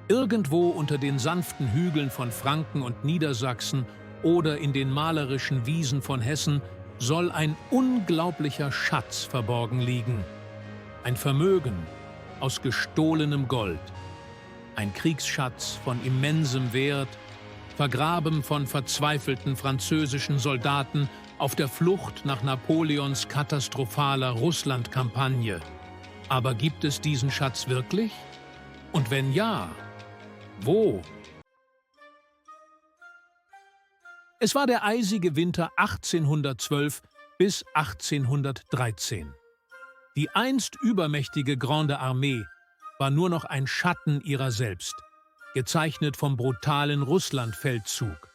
Irgendwo unter den sanften Hügeln von Franken und Niedersachsen oder in den malerischen Wiesen von Hessen soll ein unglaublicher Schatz verborgen liegen. Ein Vermögen aus gestohlenem Gold. Ein Kriegsschatz von immensem Wert, vergraben von verzweifelten französischen Soldaten auf der Flucht nach Napoleons katastrophaler Russlandkampagne. Aber gibt es diesen Schatz wirklich? Und wenn ja, wo? Es war der eisige Winter 1812 bis 1813. Die einst übermächtige Grande Armee war nur noch ein Schatten ihrer selbst, gezeichnet vom brutalen Russlandfeldzug.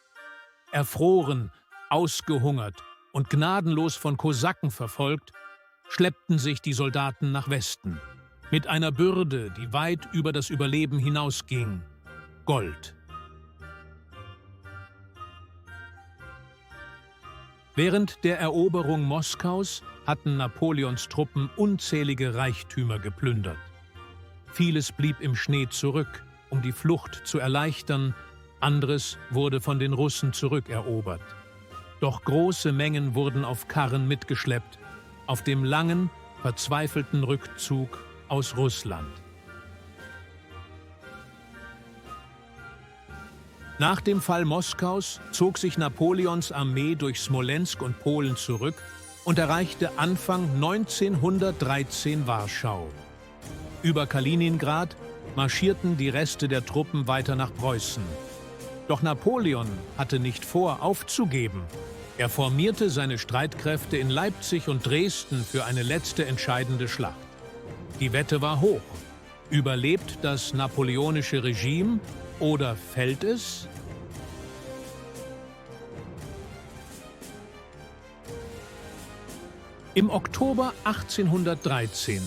Erfroren, ausgehungert und gnadenlos von Kosaken verfolgt, schleppten sich die Soldaten nach Westen, mit einer Bürde, die weit über das Überleben hinausging: Gold. Während der Eroberung Moskaus hatten Napoleons Truppen unzählige Reichtümer geplündert. Vieles blieb im Schnee zurück, um die Flucht zu erleichtern, anderes wurde von den Russen zurückerobert. Doch große Mengen wurden auf Karren mitgeschleppt, auf dem langen, verzweifelten Rückzug aus Russland. Nach dem Fall Moskaus zog sich Napoleons Armee durch Smolensk und Polen zurück und erreichte Anfang 1913 Warschau. Über Kaliningrad marschierten die Reste der Truppen weiter nach Preußen. Doch Napoleon hatte nicht vor, aufzugeben. Er formierte seine Streitkräfte in Leipzig und Dresden für eine letzte entscheidende Schlacht. Die Wette war hoch. Überlebt das napoleonische Regime oder fällt es? Im Oktober 1813,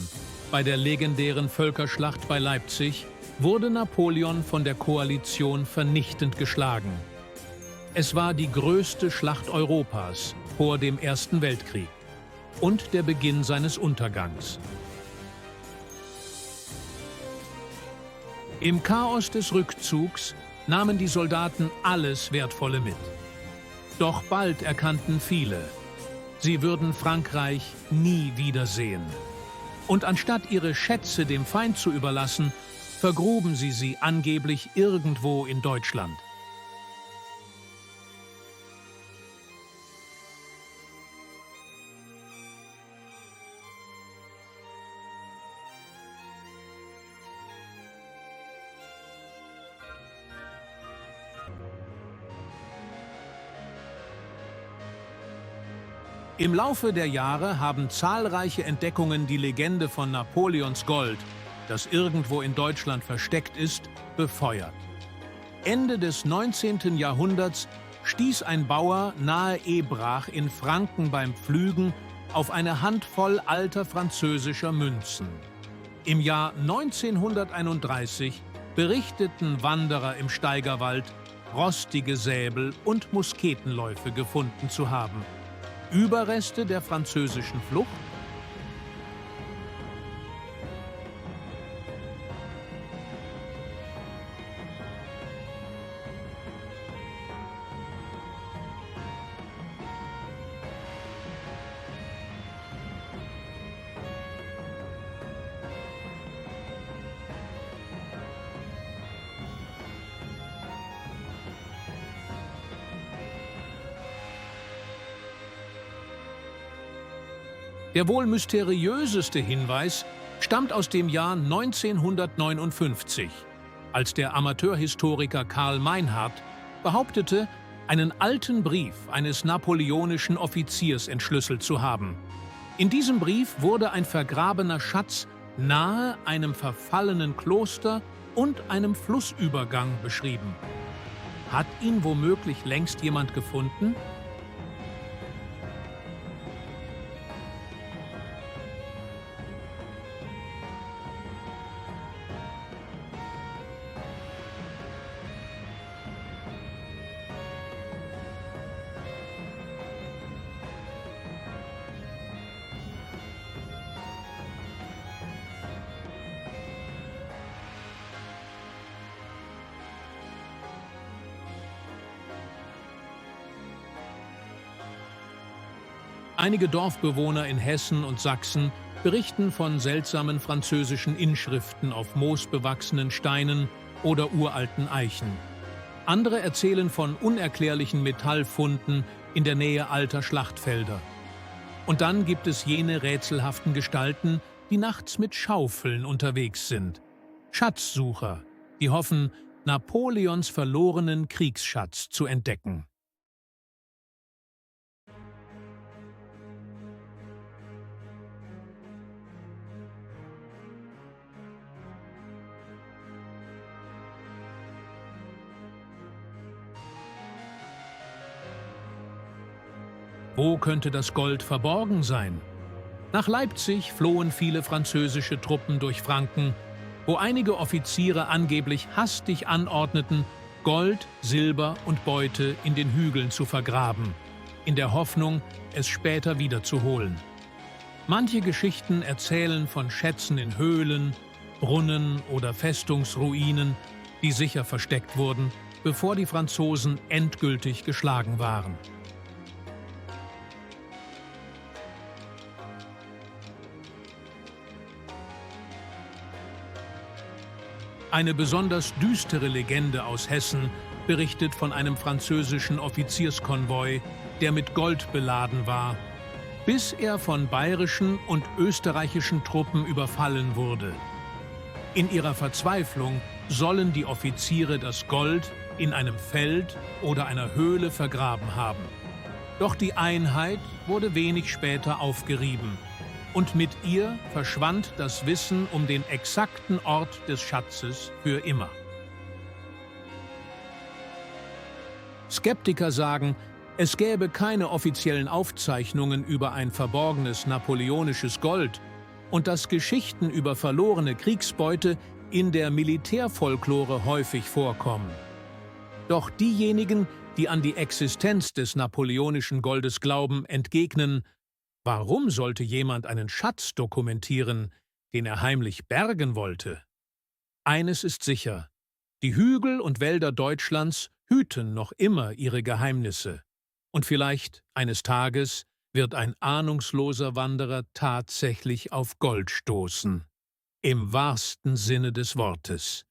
bei der legendären Völkerschlacht bei Leipzig, wurde Napoleon von der Koalition vernichtend geschlagen. Es war die größte Schlacht Europas vor dem Ersten Weltkrieg und der Beginn seines Untergangs. Im Chaos des Rückzugs nahmen die Soldaten alles Wertvolle mit. Doch bald erkannten viele, sie würden Frankreich nie wiedersehen. Und anstatt ihre Schätze dem Feind zu überlassen, vergruben sie angeblich irgendwo in Deutschland. Im Laufe der Jahre haben zahlreiche Entdeckungen die Legende von Napoleons Gold, das irgendwo in Deutschland versteckt ist, befeuert. Ende des 19. Jahrhunderts stieß ein Bauer nahe Ebrach in Franken beim Pflügen auf eine Handvoll alter französischer Münzen. Im Jahr 1931 berichteten Wanderer im Steigerwald, rostige Säbel und Musketenläufe gefunden zu haben. Überreste der französischen Flucht? Der wohl mysteriöseste Hinweis stammt aus dem Jahr 1959, als der Amateurhistoriker Karl Meinhardt behauptete, einen alten Brief eines napoleonischen Offiziers entschlüsselt zu haben. In diesem Brief wurde ein vergrabener Schatz nahe einem verfallenen Kloster und einem Flussübergang beschrieben. Hat ihn womöglich längst jemand gefunden? Einige Dorfbewohner in Hessen und Sachsen berichten von seltsamen französischen Inschriften auf moosbewachsenen Steinen oder uralten Eichen. Andere erzählen von unerklärlichen Metallfunden in der Nähe alter Schlachtfelder. Und dann gibt es jene rätselhaften Gestalten, die nachts mit Schaufeln unterwegs sind. Schatzsucher, die hoffen, Napoleons verlorenen Kriegsschatz zu entdecken. Wo könnte das Gold verborgen sein? Nach Leipzig flohen viele französische Truppen durch Franken, wo einige Offiziere angeblich hastig anordneten, Gold, Silber und Beute in den Hügeln zu vergraben, in der Hoffnung, es später wiederzuholen. Manche Geschichten erzählen von Schätzen in Höhlen, Brunnen oder Festungsruinen, die sicher versteckt wurden, bevor die Franzosen endgültig geschlagen waren. Eine besonders düstere Legende aus Hessen berichtet von einem französischen Offizierskonvoi, der mit Gold beladen war, bis er von bayerischen und österreichischen Truppen überfallen wurde. In ihrer Verzweiflung sollen die Offiziere das Gold in einem Feld oder einer Höhle vergraben haben. Doch die Einheit wurde wenig später aufgerieben. Und mit ihr verschwand das Wissen um den exakten Ort des Schatzes für immer. Skeptiker sagen, es gäbe keine offiziellen Aufzeichnungen über ein verborgenes napoleonisches Gold und dass Geschichten über verlorene Kriegsbeute in der Militärfolklore häufig vorkommen. Doch diejenigen, die an die Existenz des napoleonischen Goldes glauben, entgegnen: Warum sollte jemand einen Schatz dokumentieren, den er heimlich bergen wollte? Eines ist sicher: Die Hügel und Wälder Deutschlands hüten noch immer ihre Geheimnisse. Und vielleicht, eines Tages, wird ein ahnungsloser Wanderer tatsächlich auf Gold stoßen. Im wahrsten Sinne des Wortes.